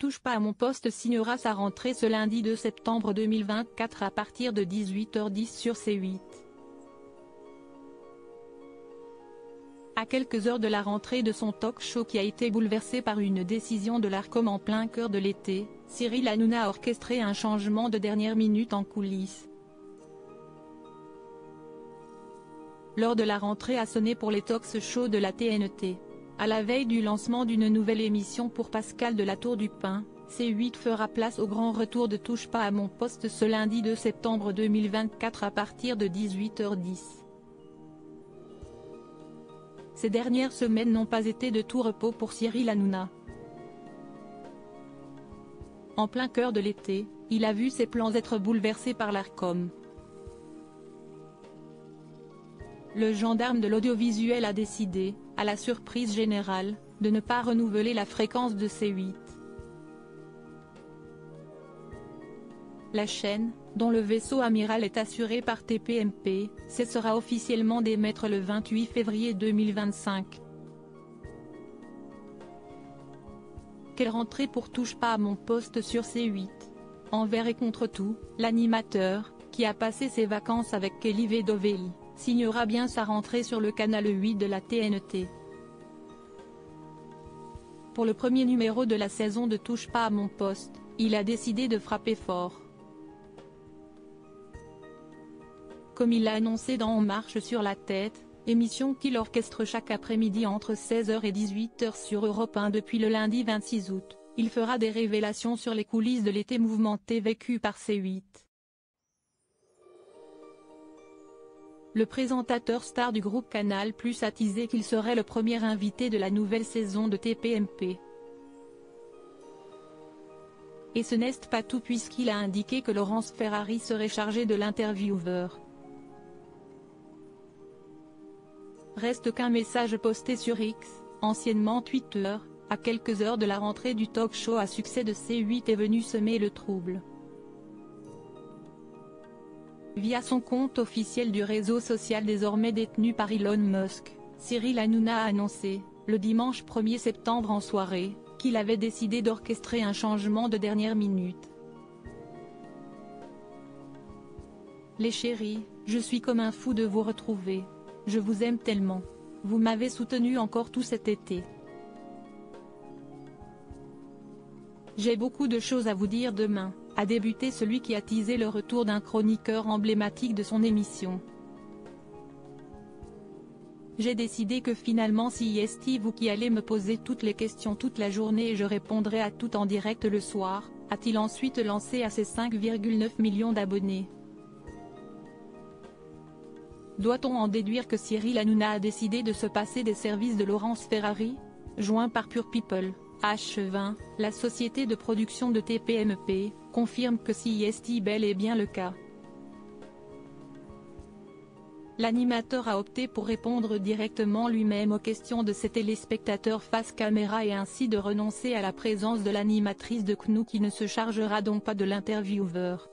Touche pas à mon poste signera sa rentrée ce lundi 2 septembre 2024 à partir de 18h10 sur C8. À quelques heures de la rentrée de son talk-show qui a été bouleversé par une décision de l'Arcom en plein cœur de l'été, Cyril Hanouna a orchestré un changement de dernière minute en coulisses. Lors de la rentrée a sonné pour les talk-shows de la TNT. À la veille du lancement d'une nouvelle émission pour Pascal de la Tour du Pin, C8 fera place au grand retour de Touche pas à mon poste ce lundi 2 septembre 2024 à partir de 18h10. Ces dernières semaines n'ont pas été de tout repos pour Cyril Hanouna. En plein cœur de l'été, il a vu ses plans être bouleversés par l'Arcom. Le gendarme de l'audiovisuel a décidé, à la surprise générale, de ne pas renouveler la fréquence de C8. La chaîne, dont le vaisseau amiral est assuré par TPMP, cessera officiellement d'émettre le 28 février 2025. Quelle rentrée pour Touche pas à mon poste sur C8. Envers et contre tout, l'animateur, qui a passé ses vacances avec Kelly Vedovelli, signera bien sa rentrée sur le canal 8 de la TNT. Pour le premier numéro de la saison de Touche pas à mon poste, il a décidé de frapper fort. Comme il l'a annoncé dans On marche sur la tête, émission qu'il orchestre chaque après-midi entre 16h et 18h sur Europe 1 depuis le lundi 26 août, il fera des révélations sur les coulisses de l'été mouvementé vécu par C8. Le présentateur star du groupe Canal+ a teasé qu'il serait le premier invité de la nouvelle saison de TPMP. Et ce n'est pas tout puisqu'il a indiqué que Laurence Ferrari serait chargée de l'intervieweur. Reste qu'un message posté sur X, anciennement Twitter, à quelques heures de la rentrée du talk-show à succès de C8 est venu semer le trouble. Via son compte officiel du réseau social désormais détenu par Elon Musk, Cyril Hanouna a annoncé, le dimanche 1er septembre en soirée, qu'il avait décidé d'orchestrer un changement de dernière minute. Les chéris, je suis comme un fou de vous retrouver. Je vous aime tellement. Vous m'avez soutenu encore tout cet été. J'ai beaucoup de choses à vous dire demain, a débuté celui qui a teasé le retour d'un chroniqueur emblématique de son émission. J'ai décidé que finalement c'est vous qui allez me poser toutes les questions toute la journée et je répondrai à tout en direct le soir, a-t-il ensuite lancé à ses 5,9 millions d'abonnés. Doit-on en déduire que Cyril Hanouna a décidé de se passer des services de Laurence Ferrari? Joint par Pure People, H20, la société de production de TPMP, confirme que c'est bel et bien le cas. L'animateur a opté pour répondre directement lui-même aux questions de ses téléspectateurs face caméra et ainsi de renoncer à la présence de l'animatrice de CNOO qui ne se chargera donc pas de l'intervieweur.